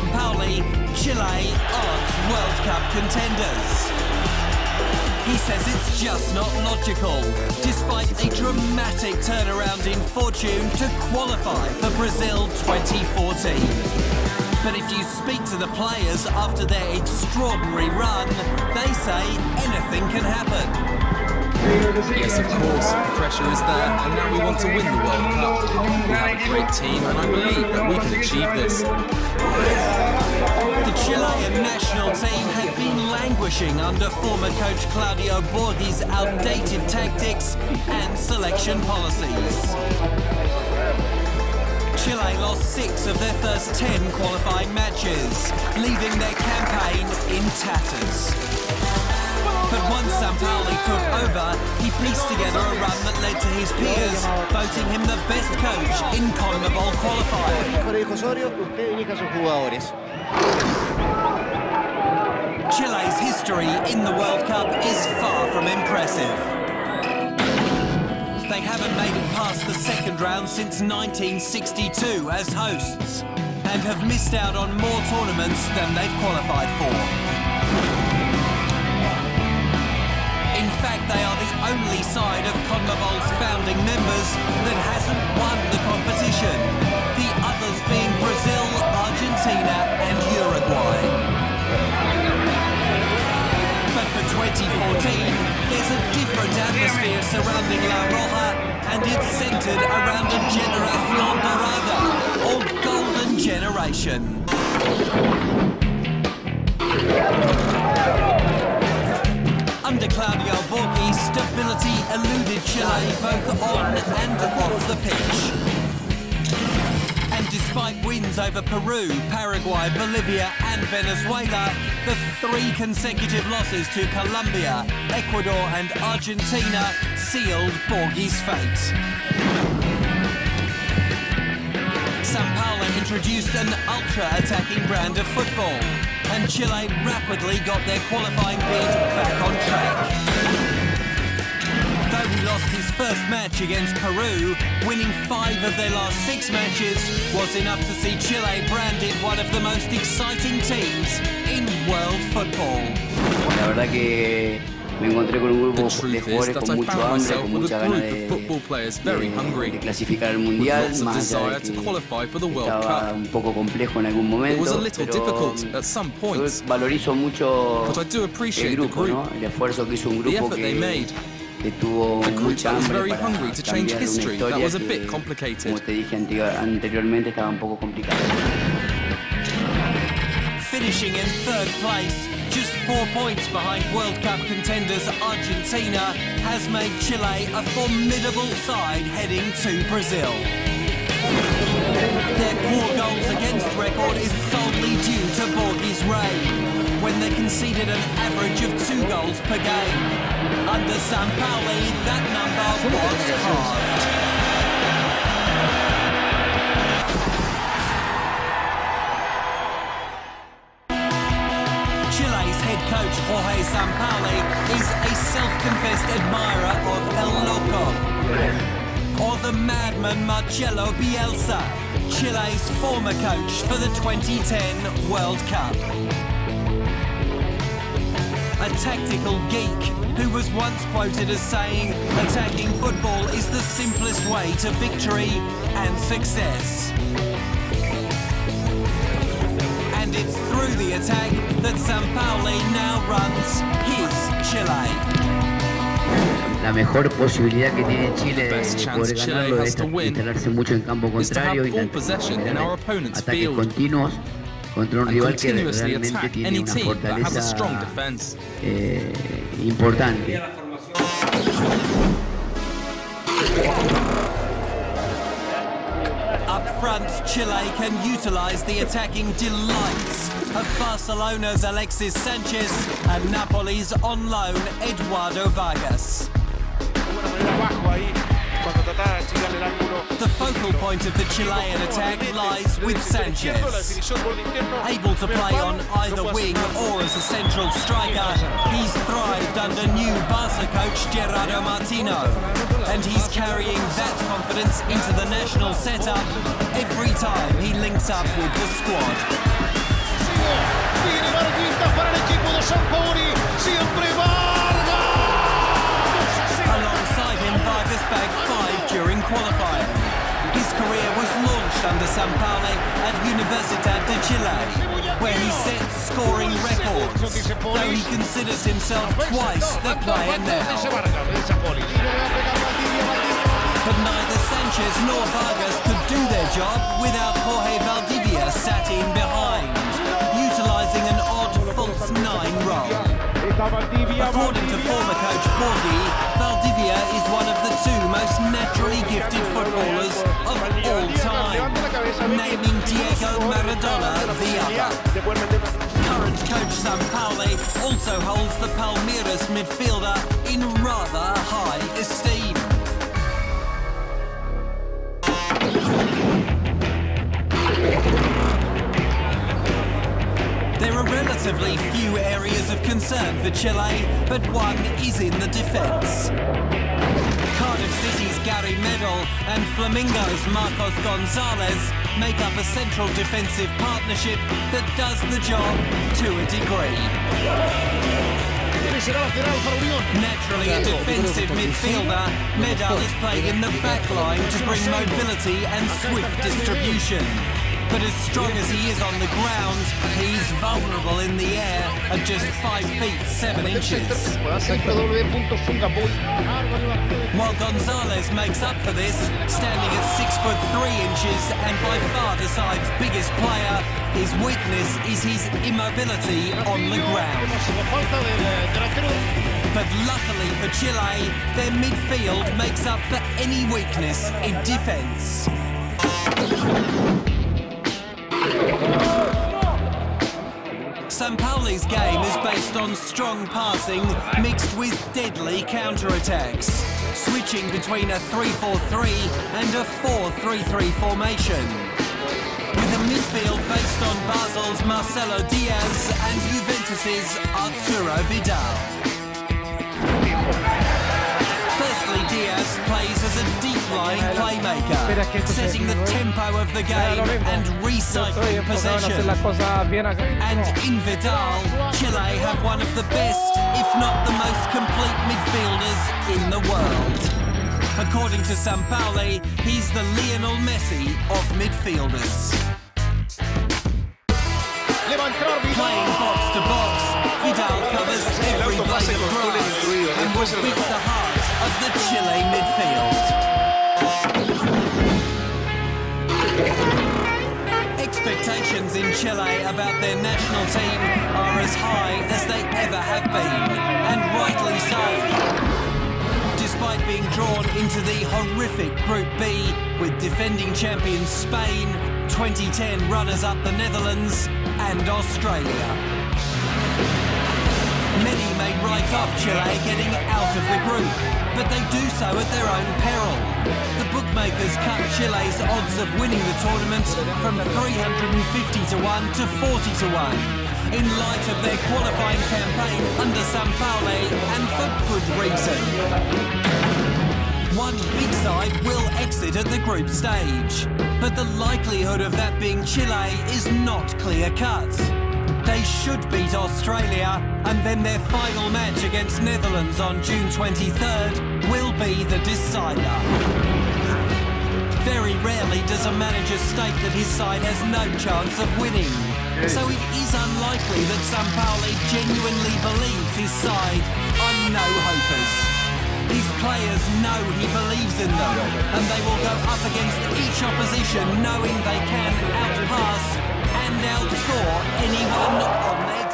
Sampaoli, Chile aren't World Cup contenders. He says it's just not logical, despite a dramatic turnaround in fortune to qualify for Brazil 2014. But if you speak to the players after their extraordinary run, they say anything can happen. Yes, of course, the pressure is there, and now we want to win the World Cup. We have a great team, and I believe that we can achieve this. The Chilean national team had been languishing under former coach Claudio Borghi's outdated tactics and selection policies. Chile lost 6 of their first 10 qualifying matches, leaving their campaign in tatters. But once Sampaoli took over, he pieced together a run that led to his peers voting him the best coach in CONMEBOL qualifying. Chile's history in the World Cup is far from impressive. They haven't made it past the second round since 1962 as hosts, and have missed out on more tournaments than they've qualified for. In fact, they are the only side of CONMEBOL's founding members that hasn't won the competition, the others being Brazil, Argentina and Uruguay. But for 2014, there's a different atmosphere surrounding La Roja, and it's centred around a Generación Dorada, or Golden Generation. Under Claudio Borghi, stability eluded Chile both on and off the pitch. And despite wins over Peru, Paraguay, Bolivia and Venezuela, the 3 consecutive losses to Colombia, Ecuador and Argentina sealed Borghi's fate. Sampaoli introduced an ultra-attacking brand of football, and Chile rapidly got their qualifying bid back on track. Though he lost his first match against Peru, winning 5 of their last 6 matches was enough to see Chile branded one of the most exciting teams in world football. La verdad que me encontré con un grupo de jugadores con mucho hambre, con mucha ganas de clasificar al mundial, más allá de que estaba un poco complejo en algún momento, pero valorizo mucho el grupo, ¿no? El esfuerzo que hizo un grupo que tuvo mucha hambre para cambiar una historia que, como te dije anteriormente, estaba un poco complicada. Finishing in 3rd place, just 4 points behind World Cup contenders Argentina, has made Chile a formidable side heading to Brazil. Their poor goals against record is solely due to Borghi's reign, when they conceded an average of 2 goals per game. Under Sampaoli, that number was halved. Chile's head coach Jorge Sampaoli is a self-confessed admirer of El Loco, or the madman Marcelo Bielsa, Chile's former coach for the 2010 World Cup. A tactical geek who was once quoted as saying, "Attacking football is the simplest way to victory and success." And it's through the attack that Sampaoli now runs his Chile. La mejor posibilidad que tiene Chile de poder ganarlo es instalarse mucho en campo contrario y ataques continuos contra un rival que realmente tiene una fortaleza importante. Up front, Chile can utilize the attacking delights of Barcelona's Alexis Sanchez and Napoli's on loan Eduardo Vargas. The focal point of the Chilean attack lies with Sanchez. Able to play on either wing or as a central striker, he's thrived under new Barca coach Gerardo Martino, and he's carrying that confidence into the national setup every time he links up with the squad. coached under Sampaoli at Universidad de Chile, where he set scoring records, though he considers himself twice the player now. But neither Sanchez nor Vargas could do their job without Jorge Valdivia sat in behind, utilising an odd false nine role. According to former coach Borghi, Valdivia is one of the two most naturally gifted footballers of all time, naming Diego Maradona the other. Current coach Sampaoli also holds the Palmeiras midfielder in rather high esteem. There are relatively few areas of concern for Chile, but one is in the defence. Cardiff City's Gary Medel and Flamingo's Marcos Gonzalez make up a central defensive partnership that does the job to a degree. Naturally a defensive midfielder, Medel is playing in the back line to bring mobility and swift distribution. But as strong as he is on the ground, he's vulnerable in the air at just 5 feet 7 inches. While Gonzalez makes up for this, standing at 6'3" and by far the side's biggest player, his weakness is his immobility on the ground. But luckily for Chile, their midfield makes up for any weakness in defence. Sampaoli's game is based on strong passing mixed with deadly counter-attacks, switching between a 3-4-3 and a 4-3-3 formation, with a midfield based on Basel's Marcelo Diaz and Juventus's Arturo Vidal. Firstly, Diaz plays as a deep-lying playmaker, setting the tempo of the game and recycling possession. And in Vidal, Chile have one of the best, if not the most complete midfielders in the world. According to Sampaoli, he's the Lionel Messi of midfielders. Playing box to box, Vidal covers every blade of grass and will beat the heart of the Chile midfield. Expectations in Chile about their national team are as high as they ever have been, and rightly so. Despite being drawn into the horrific Group B with defending champions Spain, 2010 runners-up the Netherlands and Australia. Many may write off Chile getting out of the group, but they do so at their own peril. The bookmakers cut Chile's odds of winning the tournament from 350 to 1 to 40 to 1, in light of their qualifying campaign under Sampaoli, and for good reason. One big side will exit at the group stage, but the likelihood of that being Chile is not clear-cut. They should beat Australia, and then their final match against Netherlands on June 23rd will be the decider. Very rarely does a manager state that his side has no chance of winning, so it is unlikely that Sampaoli genuinely believes his side are no-hopers. His players know he believes in them, and they will go up against each opposition knowing they can outpass and outscore anyone on their